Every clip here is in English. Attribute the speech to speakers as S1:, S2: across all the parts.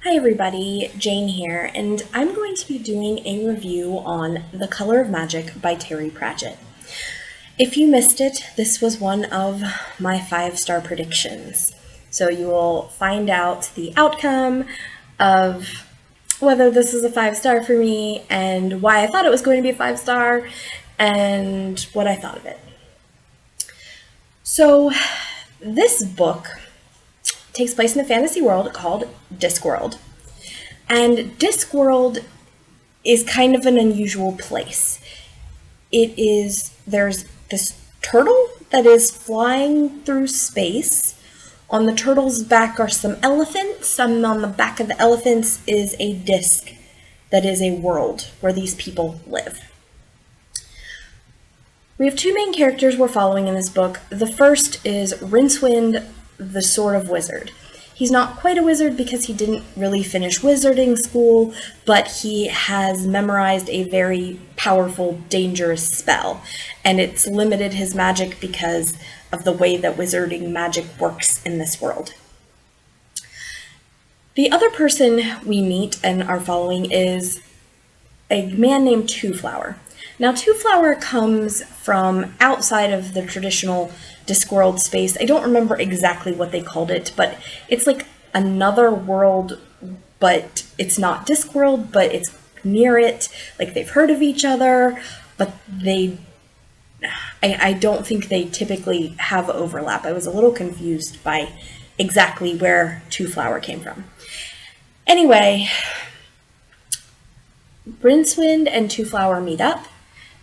S1: Hi everybody, Jane here, and I'm going to be doing a review on The Color of Magic by Terry Pratchett. If you missed it, this was one of my 5-star predictions. So you will find out the outcome of whether this is a 5-star for me and why I thought it was going to be a 5-star and what I thought of it. So this book takes place in a fantasy world called Discworld. And Discworld is kind of an unusual place. There's this turtle that is flying through space. On the turtle's back are some elephants, and on the back of the elephants is a disc that is a world where these people live. We have two main characters we're following in this book. The first is Rincewind, the Sword of Wizard. He's not quite a wizard because he didn't really finish wizarding school, but he has memorized a very powerful, dangerous spell, and it's limited his magic because of the way that wizarding magic works in this world. The other person we meet and are following is a man named Twoflower. Now, Twoflower comes from outside of the traditional Discworld space. I don't remember exactly what they called it, but it's like another world, but it's not Discworld, but it's near it. Like, they've heard of each other, but I don't think they typically have overlap. I was a little confused by exactly where Twoflower came from. Anyway, Rincewind and Twoflower meet up,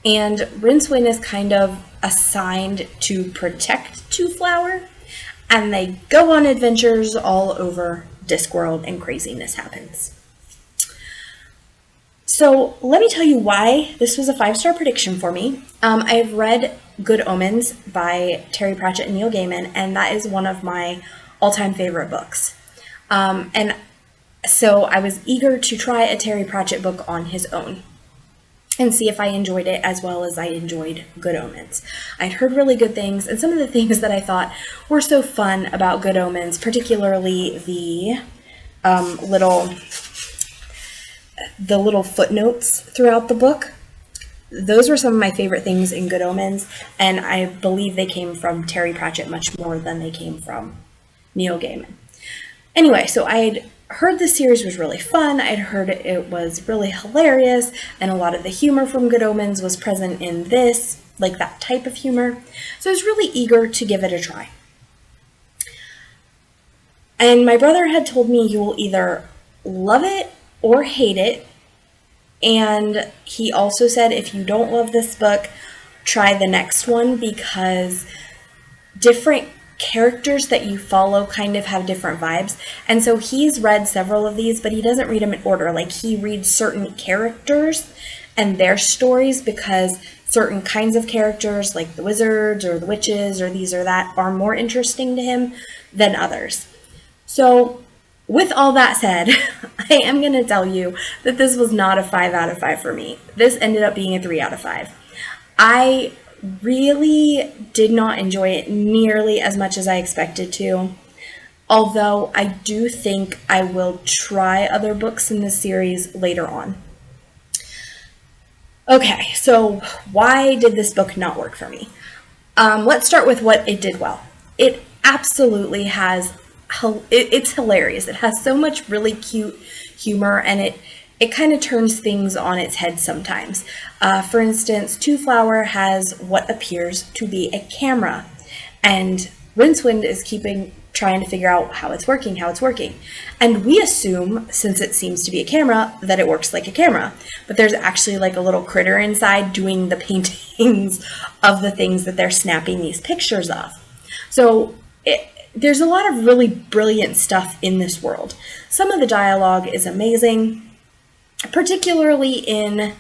S1: and Rincewind is kind of assigned to protect Twoflower, and they go on adventures all over Discworld, and craziness happens. So let me tell you why this was a 5-star prediction for me. I have read Good Omens by Terry Pratchett and Neil Gaiman, and that is one of my all-time favorite books. And so I was eager to try a Terry Pratchett book on his own and see if I enjoyed it as well as I enjoyed Good Omens. I'd heard really good things, and some of the things that I thought were so fun about Good Omens, particularly the little footnotes throughout the book. Those were some of my favorite things in Good Omens, and I believe they came from Terry Pratchett much more than they came from Neil Gaiman. Anyway, so I had heard the series was really fun. I'd heard it was really hilarious, and a lot of the humor from Good Omens was present in this, like that type of humor. So I was really eager to give it a try. And my brother had told me you will either love it or hate it. And he also said if you don't love this book, try the next one, because different characters that you follow kind of have different vibes. And so he's read several of these, but he doesn't read them in order. Like, he reads certain characters and their stories because certain kinds of characters, like the wizards or the witches or these or that, are more interesting to him than others. So with all that said, I am going to tell you that this was not a 5 out of 5 for me. This ended up being a 3 out of 5. I really did not enjoy it nearly as much as I expected to, although I do think I will try other books in this series later on. Okay, so why did this book not work for me? Let's start with what it did well. It absolutely has, it's hilarious. It has so much really cute humor, and it kind of turns things on its head sometimes. For instance, Twoflower has what appears to be a camera, and Rincewind is trying to figure out how it's working. And we assume, since it seems to be a camera, that it works like a camera. But there's actually like a little critter inside doing the paintings of the things that they're snapping these pictures of. So there's a lot of really brilliant stuff in this world. Some of the dialogue is amazing, particularly in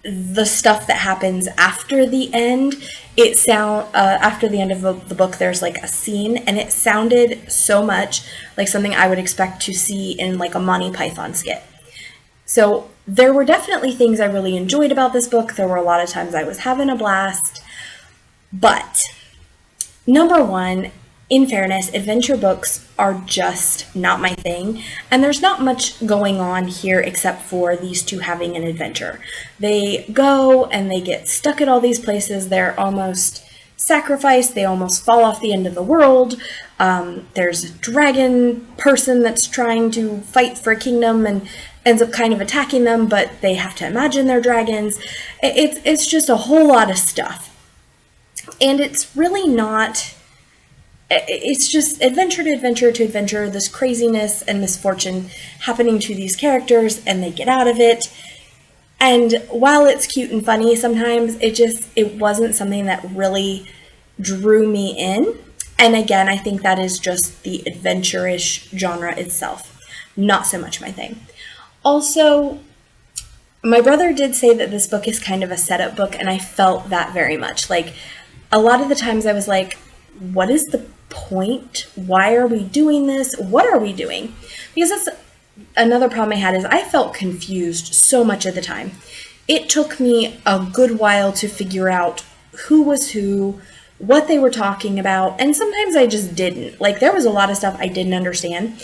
S1: the stuff that happens after the end. After the end of the book, there's like a scene, and it sounded so much like something I would expect to see in like a Monty Python skit. So there were definitely things I really enjoyed about this book. There were a lot of times I was having a blast. But number one, in fairness, adventure books are just not my thing, and there's not much going on here except for these two having an adventure. They go and they get stuck at all these places. They're almost sacrificed. They almost fall off the end of the world. There's a dragon person that's trying to fight for a kingdom and ends up kind of attacking them, but they have to imagine they're dragons. It's just a whole lot of stuff. And it's really not... It's just adventure to adventure to adventure, this craziness and misfortune happening to these characters, and they get out of it. And while it's cute and funny sometimes, it wasn't something that really drew me in. And again, I think that is just the adventure-ish genre itself. Not so much my thing. Also, my brother did say that this book is kind of a setup book, and I felt that very much. Like, a lot of the times I was like, what is the point? Why are we doing this? What are we doing? Because that's another problem I had, is I felt confused so much of the time. It took me a good while to figure out who was who, what they were talking about, and sometimes I just didn't. Like, there was a lot of stuff I didn't understand,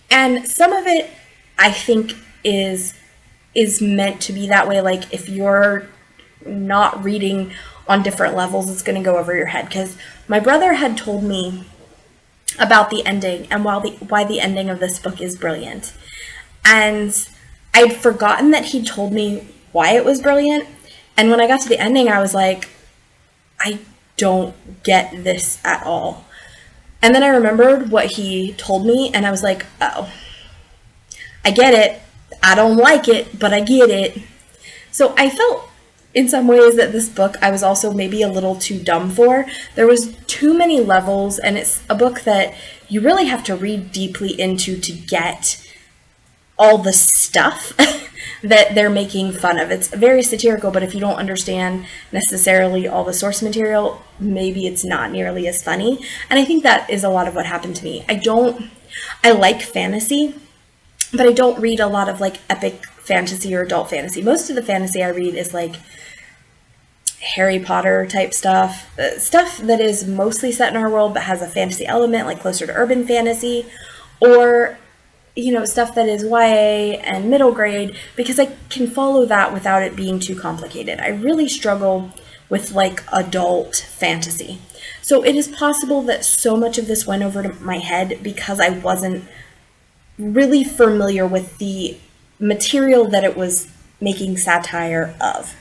S1: and some of it I think is meant to be that way. Like, if you're not reading on different levels, it's going to go over your head, because my brother had told me about the ending and why the ending of this book is brilliant. And I'd forgotten that he told me why it was brilliant. And when I got to the ending, I was like, I don't get this at all. And then I remembered what he told me, and I was like, oh, I get it. I don't like it, but I get it. So I felt in some ways that this book I was also maybe a little too dumb for. There was too many levels, and it's a book that you really have to read deeply into to get all the stuff that they're making fun of. It's very satirical, but if you don't understand necessarily all the source material, maybe it's not nearly as funny. And I think that is a lot of what happened to me. I like fantasy, but I don't read a lot of like epic fantasy or adult fantasy. Most of the fantasy I read is like Harry Potter type stuff, stuff that is mostly set in our world but has a fantasy element, like closer to urban fantasy, or stuff that is YA and middle grade, because I can follow that without it being too complicated. I really struggle with like adult fantasy. So it is possible that so much of this went over to my head because I wasn't really familiar with the material that it was making satire of.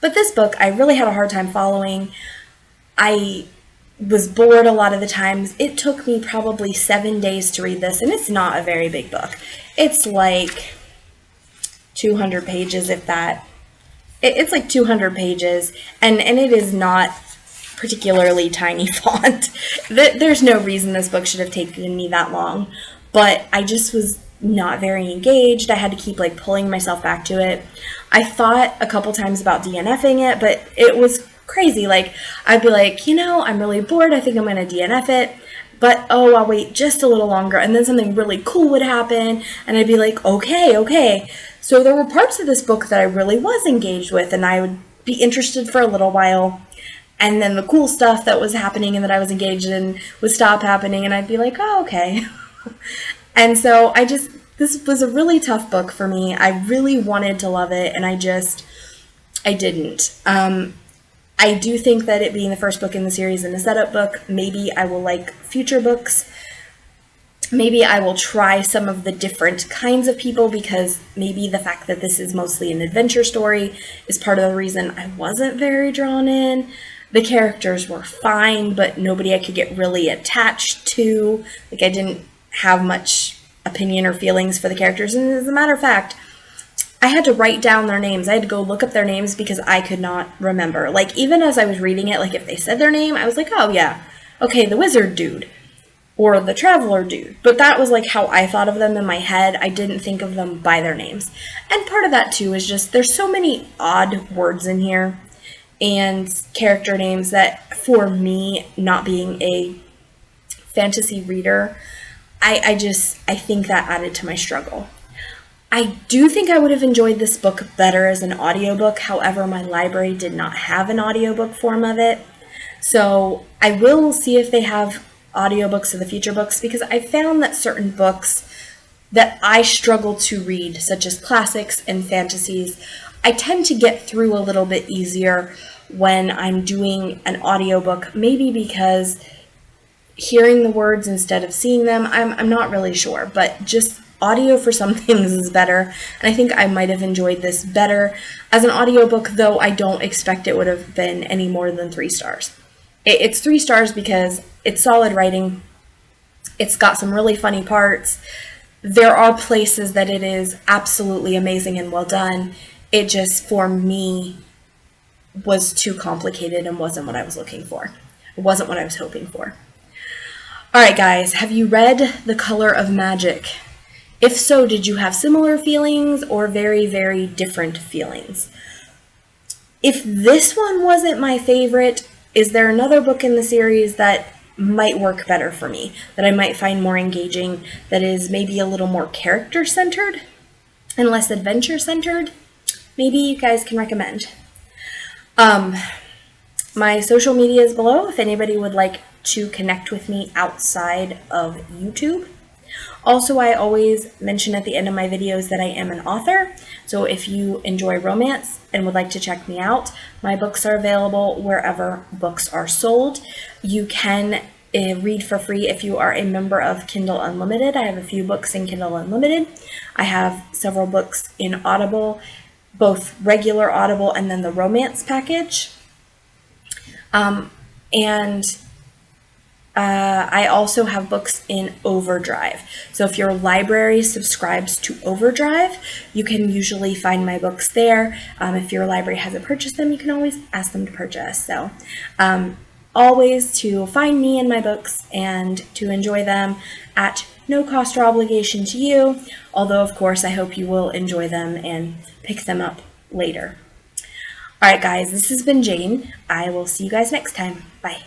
S1: But this book, I really had a hard time following. I was bored a lot of the times. It took me probably 7 days to read this, and it's not a very big book. It's like 200 pages, if that. It's like 200 pages, and it is not particularly tiny font. There's no reason this book should have taken me that long, but I just was not very engaged. I had to keep like pulling myself back to it. I thought a couple times about DNFing it, but it was crazy. Like, I'd be like, I'm really bored. I think I'm going to DNF it. But, I'll wait just a little longer. And then something really cool would happen. And I'd be like, okay. So there were parts of this book that I really was engaged with. And I would be interested for a little while. And then the cool stuff that was happening and that I was engaged in would stop happening. And I'd be like, oh, okay. And so this was a really tough book for me. I really wanted to love it, and I didn't. I do think that it being the first book in the series and a setup book, maybe I will like future books. Maybe I will try some of the different kinds of people, because maybe the fact that this is mostly an adventure story is part of the reason I wasn't very drawn in. The characters were fine, but nobody I could get really attached to. Like, I didn't have much opinion or feelings for the characters, and as a matter of fact, I had to write down their names. I had to go look up their names because I could not remember. Like, even as I was reading it, like, if they said their name, I was like, oh yeah, okay, the wizard dude, or the traveler dude. But that was like how I thought of them in my head. I didn't think of them by their names. And part of that too is just, there's so many odd words in here and character names that, for me, not being a fantasy reader, I think that added to my struggle. I do think I would have enjoyed this book better as an audiobook. However, my library did not have an audiobook form of it. So I will see if they have audiobooks of the future books, because I found that certain books that I struggle to read, such as classics and fantasies, I tend to get through a little bit easier when I'm doing an audiobook, maybe because hearing the words instead of seeing them, I'm not really sure, but just audio for some things is better, and I think I might have enjoyed this better as an audiobook, though I don't expect it would have been any more than 3 stars. It's 3 stars because it's solid writing, it's got some really funny parts, there are places that it is absolutely amazing and well done. It just, for me, was too complicated and wasn't what I was looking for. It wasn't what I was hoping for. Alright guys, have you read The Color of Magic? If so, did you have similar feelings or very, very different feelings? If this one wasn't my favorite, is there another book in the series that might work better for me, that I might find more engaging, that is maybe a little more character-centered and less adventure-centered? Maybe you guys can recommend. My social media is below if anybody would like to connect with me outside of YouTube. Also, I always mention at the end of my videos that I am an author, so if you enjoy romance and would like to check me out, my books are available wherever books are sold. You can read for free if you are a member of Kindle Unlimited. I have a few books in Kindle Unlimited. I have several books in Audible, both regular Audible and then the romance package. I also have books in Overdrive. So if your library subscribes to Overdrive, you can usually find my books there. If your library hasn't purchased them, you can always ask them to purchase. So always to find me and my books and to enjoy them at no cost or obligation to you. Although, of course, I hope you will enjoy them and pick them up later. All right, guys, this has been Jane. I will see you guys next time. Bye.